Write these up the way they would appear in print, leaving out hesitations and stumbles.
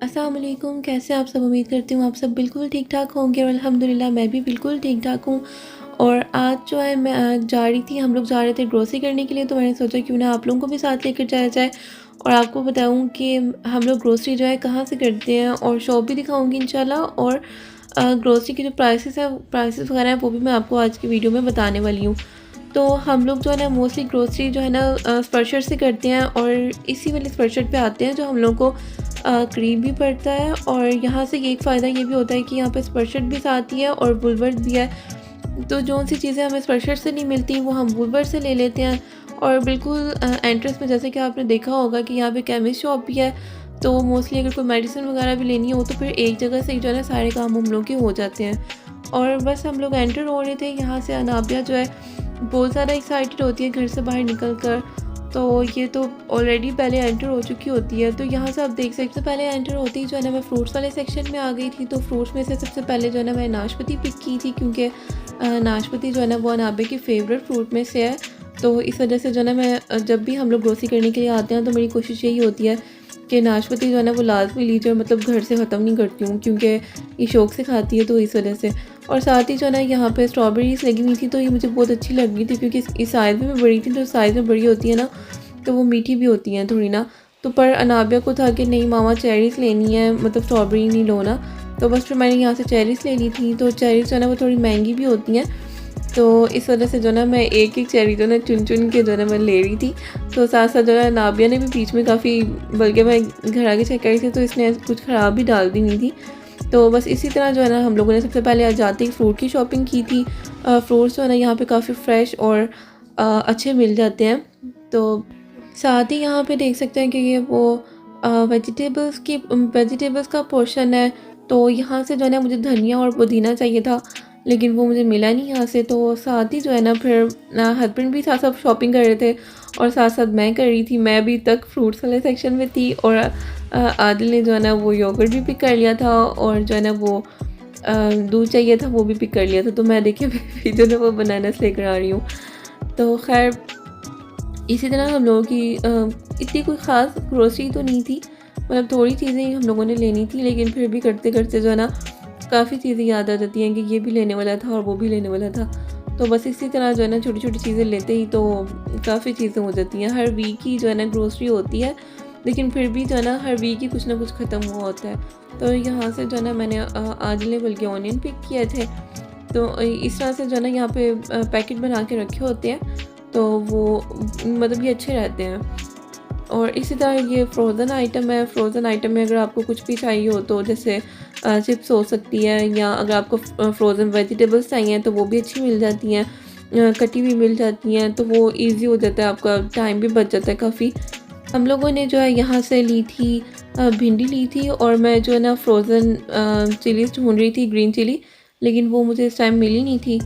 अस्सलाम वालेकुम, कैसे आप सब? उम्मीद करती हूँ आप सब बिल्कुल ठीक ठाक होंगे और अल्हम्दुलिल्लाह मैं भी बिल्कुल ठीक ठाक हूँ। और आज जो है मैं जा रही थी, हम लोग जा रहे थे ग्रोसरी करने के लिए, तो मैंने सोचा क्यों ना आप लोगों को भी साथ लेकर जाया जाए और आपको बताऊँ कि हम लोग ग्रोसरी जो है कहाँ से करते हैं, और शॉप भी दिखाऊँगी इंशाल्लाह। और ग्रोसरी की जो प्राइसेस वगैरह हैं वो भी मैं आपको आज की वीडियो में बताने वाली हूँ। तो हम लोग जो है ना मोस्टली ग्रोसरी जो है ना स्पर्शर से करते हैं, और इसी वाले स्पर्शर पे आते हैं जो हम लोग को करीब भी पड़ता है। और यहाँ से एक फ़ायदा ये भी होता है कि यहाँ पे स्पर्शर भी साथ ही है और वुलवर्थ भी है। तो जो सी चीज़ें हमें स्पर्शर से नहीं मिलती वो हम वुलवर्थ से ले लेते हैं। और बिल्कुल एंट्रेंस में जैसे कि आपने देखा होगा कि यहाँ पे केमिस्ट शॉप भी है। तो मोस्टली अगर कोई मेडिसिन वगैरह भी लेनी हो तो फिर एक जगह से ही जो है ना सारे काम हम लोग के हो जाते हैं। और बस हम लोग एंटर हो रहे थे यहाँ से। अनाबिया जो है बहुत ज़्यादा एक्साइटेड होती है घर से बाहर निकल कर। तो ये तो ऑलरेडी पहले एंटर हो चुकी होती है। तो यहाँ से आप देख सकते हैं पहले एंटर होती ही जो है ना मैं फ्रूट्स वाले सेक्शन में आ गई थी। तो फ्रूट्स में से सबसे पहले जो है ना मैं नाशपाती पिक की थी, क्योंकि नाशपाती जो है ना वो अनाबे की फ़ेवरेट फ्रूट में से है। तो इस वजह से जो है ना मैं जब भी हम लोग ग्रोसरी करने के लिए आते हैं तो मेरी कोशिश यही होती है कि नाशपाती जो है ना वो लाजमी लीजिए, मतलब घर से ख़त्म नहीं करती हूँ, क्योंकि ये शौक़ से खाती है तो इस वजह से। और साथ ही जो है ना यहाँ पे स्ट्रॉबेरीज़ लगी हुई थी, तो ये मुझे बहुत अच्छी लग रही थी क्योंकि इस साइज़ में बड़ी थी। तो साइज़ में बड़ी होती है ना तो वो मीठी भी होती हैं थोड़ी ना। तो पर अनाबिया को था कि नहीं मामा चेरीज़ लेनी है, मतलब स्ट्रॉबेरी नहीं लो ना। तो बस फिर मैंने यहाँ से चेरीज़ ले ली थी। तो चेरीज़ जो है ना वो थोड़ी महंगी भी होती हैं, तो इस वजह से जो ना मैं एक-एक चेरी जो ना चुन-चुन के जो ना मैं ले रही थी। तो साथ-साथ जो है नाबिया ने भी बीच में काफ़ी, बल्कि मैं घर आके चेक कर रही थी तो इसने कुछ ख़राब भी डाल दी हुई थी। तो बस इसी तरह जो है ना हम लोगों ने सबसे पहले आज जाते ही फ्रूट की शॉपिंग की थी। फ्रूट्स जो है ना यहाँ पे काफ़ी फ्रेश और अच्छे मिल जाते हैं। तो साथ ही यहाँ पे देख सकते हैं कि ये वो वेजिटेबल्स का पोर्शन है। तो यहाँ से जो है ना मुझे धनिया और पुदीना चाहिए था, लेकिन वो मुझे मिला नहीं यहाँ से। तो साथ ही जो है ना फिर हस्बैंड भी साथ साथ शॉपिंग कर रहे थे और साथ साथ मैं कर रही थी। मैं अभी तक फ्रूट्स वाले सेक्शन में थी और आदिल ने जो है ना वो योगर्ट भी पिक कर लिया था, और जो है ना वो दूध चाहिए था वो भी पिक कर लिया था। तो मैं देखिए भी जो है वो बनानास लेकर आ रही हूँ। तो खैर इसी तरह हम लोगों की इतनी कोई ख़ास ग्रोसरी तो नहीं थी, मतलब थोड़ी चीज़ें ही हम लोगों ने लेनी थी, लेकिन फिर भी करते करते जो है ना काफ़ी चीज़ें याद आ जाती हैं कि ये भी लेने वाला था और वो भी लेने वाला था। तो बस इसी तरह जो है ना छोटी-छोटी चीज़ें लेते ही तो काफ़ी चीज़ें हो जाती हैं। हर वीक की जो है ना ग्रोसरी होती है, लेकिन फिर भी जो है ना हर वीक ही कुछ ना कुछ ख़त्म हुआ होता है। तो यहाँ से जो है ना मैंने आदिल ने बल्कि ऑनियन पिक किए थे। तो इस तरह से जो है ना यहाँ पे पैकेट बना के रखे होते हैं, तो वो मतलब ये अच्छे रहते हैं। और इसी तरह ये फ्रोज़न आइटम है। फ्रोज़न आइटम में अगर आपको कुछ भी चाहिए हो तो जैसे चिप्स हो सकती है, या अगर आपको फ्रोज़न वेजिटेबल्स चाहिए तो वो भी अच्छी मिल जाती हैं, कटी हुई मिल जाती हैं। तो वो ईज़ी हो जाता है, आपका टाइम भी बच जाता है काफ़ी। हम लोगों ने जो है यहाँ से ली थी भिंडी ली थी, और मैं जो है ना फ्रोज़न चिलीज़ ढूँढ रही थी, ग्रीन चिली, लेकिन वो मुझे इस टाइम मिली नहीं थी।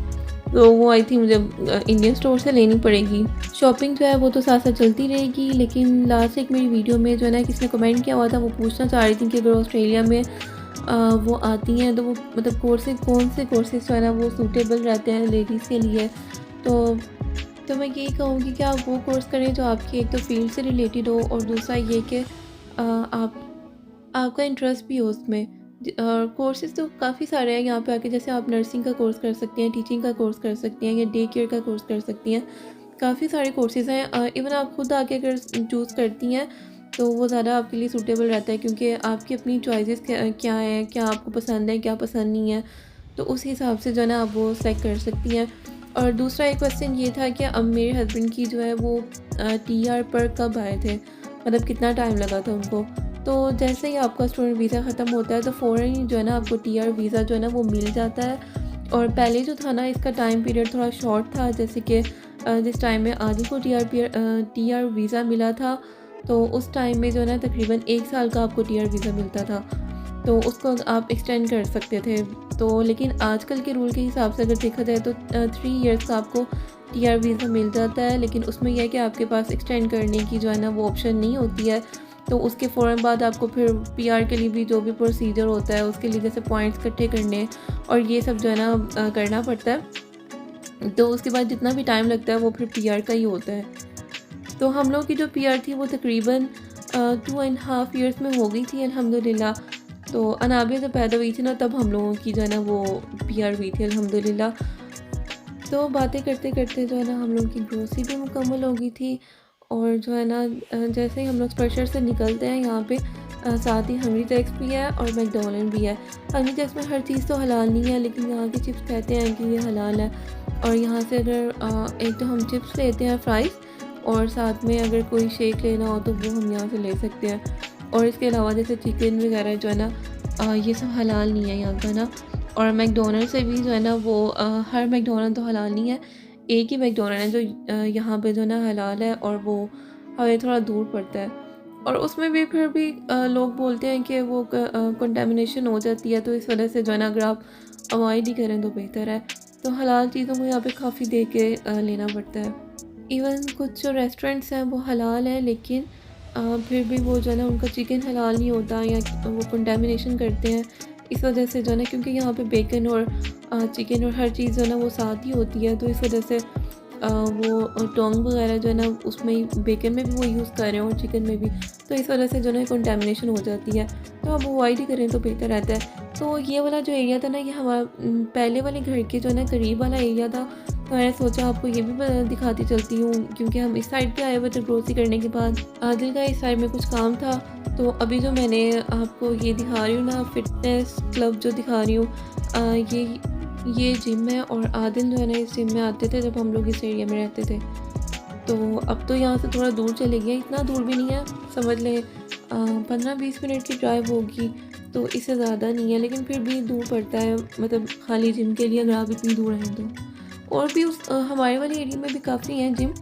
तो वो आई थी मुझे इंडियन स्टोर से लेनी पड़ेगी। शॉपिंग जो है वो तो साथ-साथ चलती रहेगी, लेकिन लास्ट एक मेरी वीडियो में जो है ना किसी ने कमेंट किया हुआ था, वो पूछना चाह रही थी कि अगर ऑस्ट्रेलिया में वो आती हैं तो वो मतलब कौन से कोर्सेज़ जो है ना वो सूटेबल रहते हैं लेडीज़ के लिए। तो तो मैं यही कहूँगी कि आप वो कोर्स करें जो आपकी एक तो फ़ील्ड से रिलेटेड हो, और दूसरा ये कि आप आपका इंटरेस्ट भी हो उसमें। कोर्सेज़ तो काफ़ी सारे हैं यहाँ पे आके, जैसे आप नर्सिंग का कोर्स कर सकती हैं, टीचिंग का कोर्स कर सकती हैं, या डे केयर का कोर्स कर सकती हैं। काफ़ी सारे कोर्सेज़ हैं। इवन आप खुद आके अगर चूज़ करती हैं तो वो ज़्यादा आपके लिए सूटेबल रहता है, क्योंकि आपकी अपनी चॉइसेस क्या हैं, क्या आपको पसंद है, क्या पसंद नहीं है। तो उस हिसाब से जो है ना आप वो सेलेक्ट कर सकती हैं। और दूसरा एक क्वेश्चन ये था कि अब मेरे हस्बैंड की जो है वो टीआर पर कब आए थे, मतलब कितना टाइम लगा था उनको। तो जैसे ही आपका स्टूडेंट वीज़ा ख़त्म होता है तो फ़ौरन ही जो है ना आपको टीआर वीज़ा जो है ना वो मिल जाता है। और पहले जो था ना इसका टाइम पीरियड थोड़ा शॉर्ट था, जैसे कि जिस टाइम में आदिल को टीआर वीज़ा मिला था, तो उस टाइम में जो है ना तकरीबन 1 साल का आपको टीआर वीज़ा मिलता था, तो उसको आप एक्सटेंड कर सकते थे। तो लेकिन आजकल के रूल के हिसाब से अगर देखा जाए तो 3 इयर्स का आपको टीआर वीज़ा मिल जाता है, लेकिन उसमें यह है कि आपके पास एक्सटेंड करने की जो है ना वो ऑप्शन नहीं होती है। तो उसके फ़ौरन बाद आपको फिर पीआर के लिए भी जो भी प्रोसीजर होता है उसके लिए, जैसे पॉइंट्स इकट्ठे करने और ये सब जो है ना करना पड़ता है। तो उसके बाद जितना भी टाइम लगता है वो फिर पीआर का ही होता है। तो हम लोग की जो पीआर थी वो तकरीबन 2.5 ईयर्स में हो गई थी अल्हम्दुलिल्लाह। तो अनाबिया जब पैदा हुई थी ना, तब हम लोगों की जो है ना वो पीआर हुई थी अल्हम्दुलिल्लाह। तो बातें करते करते जो है ना हम लोग की ग्रोसरी भी मुकम्मल हो गई थी। और जो है ना जैसे ही हम लोग स्पर्शर से निकलते हैं यहाँ पे साथ ही हंग्री जैक्स भी है और मैकडोनल्ड भी है। हंग्री जैक्स में हर चीज़ तो हलाल नहीं है, लेकिन यहाँ के चिप्स कहते हैं कि ये हलाल है। और यहाँ से अगर एक तो हम चिप्स लेते हैं फ्राइज़, और साथ में अगर कोई शेक लेना हो तो वो हम यहाँ से ले सकते हैं। और इसके अलावा जैसे चिकन वगैरह जो है ना ये सब हलाल नहीं है यहाँ का ना। और मैकडोनल्ड से भी जो है ना वो हर मैकडोनल्ड तो हलाल नहीं है, एक ही मैकडोनल्ड है जो यहाँ पे जो है ना हलाल है, और वो हमें थोड़ा दूर पड़ता है। और उसमें भी फिर भी लोग बोलते हैं कि वो कंटामिनेशन हो जाती है, तो इस वजह से जो है ना अगर आप अवॉइड ही करें तो बेहतर है। तो हलाल चीज़ों को यहाँ पे काफ़ी देख के लेना पड़ता है। इवन कुछ जो रेस्टोरेंट्स हैं वो हलाल हैं, लेकिन फिर भी वो जो है ना उनका चिकन हलाल नहीं होता, या वो कंटामिनेशन करते हैं। इस वजह से जो है ना, क्योंकि यहाँ पे बेकन और चिकन और हर चीज़ जो है ना वो साथ ही होती है, तो इस वजह से वो टोंग वगैरह जो है ना उसमें ही बेकन में भी वो यूज़ कर रहे हैं और चिकन में भी, तो इस वजह से जो है ना कंटामिनेशन हो जाती है। तो आप अवॉइड ही करें तो बेहतर रहता है। तो ये वाला जो एरिया था ना, ये हमारा पहले वाले घर के जो है ना करीब वाला एरिया था। तो मैंने सोचा आपको ये भी दिखाती चलती हूँ, क्योंकि हम इस साइड पे आए हुए थे ग्रोसरी करने के बाद। आदिल का इस साइड में कुछ काम था, तो अभी जो मैंने आपको ये दिखा रही हूँ ना, फिटनेस क्लब जो दिखा रही हूँ, ये जिम है। और आदिल जो है ना इस जिम में आते थे जब हम लोग इस एरिया में रहते थे। तो अब तो यहाँ से थोड़ा दूर चले गए, इतना दूर भी नहीं है, समझ लें 15-20 मिनट की ड्राइव होगी, तो इससे ज़्यादा नहीं है, लेकिन फिर भी दूर पड़ता है, मतलब खाली जिम के लिए अगर आप इतनी दूर हैं तो। और भी उस हमारे वाले एरिया में भी काफ़ी हैं जिम,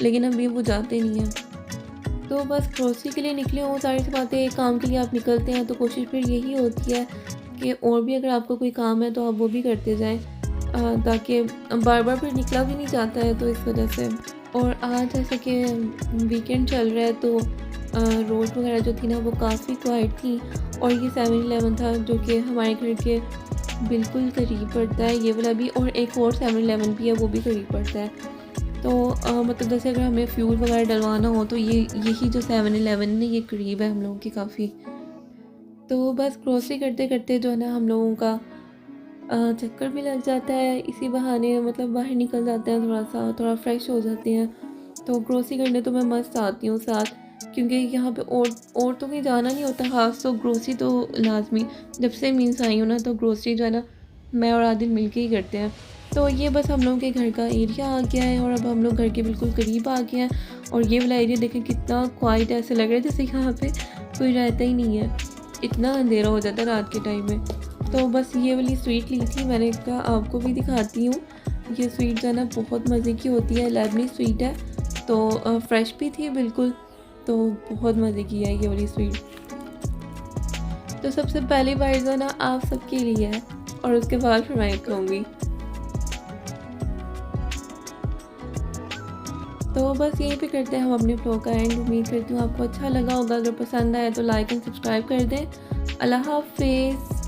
लेकिन अभी वो जाते नहीं हैं। तो बस ग्रोसरी के लिए निकले हों, सारी सी बातें, एक काम के लिए आप निकलते हैं तो कोशिश फिर यही होती है कि और भी अगर आपको कोई काम है तो आप वो भी करते जाएं, ताकि बार बार फिर निकला भी नहीं जाता है, तो इस वजह से। और आज जैसे कि वीकेंड चल रहा है, तो रोड वगैरह जो थी ना वो काफ़ी क्वाइट थी। और ये 7-Eleven था जो कि हमारे घर के बिल्कुल करीब पड़ता है, ये वाला भी, और एक और 7-Eleven भी है, वो भी करीब पड़ता है। तो मतलब जैसे अगर हमें फ्यूल वगैरह डलवाना हो तो यही जो 7-Eleven है ये करीब है हम लोगों की काफ़ी। तो बस ग्रोसरी करते करते जो है ना हम लोगों का चक्कर भी लग जाता है, इसी बहाने मतलब बाहर निकल जाते हैं, थोड़ा फ्रेश हो जाते हैं। तो ग्रोसरी करने तो मैं मस्त आती हूँ साथ, क्योंकि यहाँ पे और तो कहीं जाना नहीं होता ख़ास, तो ग्रोसरी तो लाजमी। जब से मीन्स आई हूँ ना, तो ग्रोसरी जो है ना मैं और आदिल मिल के ही करते हैं। तो ये बस हम लोगों के घर का एरिया आ गया है, और अब हम लोग घर के बिल्कुल करीब आ गए हैं। और ये वाला एरिया देखें कितना क्वाइट है, ऐसे लग रहा है जैसे यहाँ पे कोई रहता ही नहीं है, इतना अंधेरा हो जाता है रात के टाइम में। तो बस ये वाली स्वीट ली थी, मैंने कहा आपको भी दिखाती हूँ। ये स्वीट जो है ना बहुत मज़े की होती है, लेबनी स्वीट है, तो फ्रेश भी थी बिल्कुल, तो बहुत मज़े की है ये वाली स्वीट। तो सबसे पहली बार जो है ना आप सबके लिए है, और उसके बाद फिर मैं खाऊँगी। तो बस यहीं पे करते हैं हम अपने व्लॉग का एंड। उम्मीद करती हूँ आपको अच्छा लगा होगा, अगर पसंद आया तो लाइक एंड सब्सक्राइब कर दें। अल्लाह हाफ़िज़।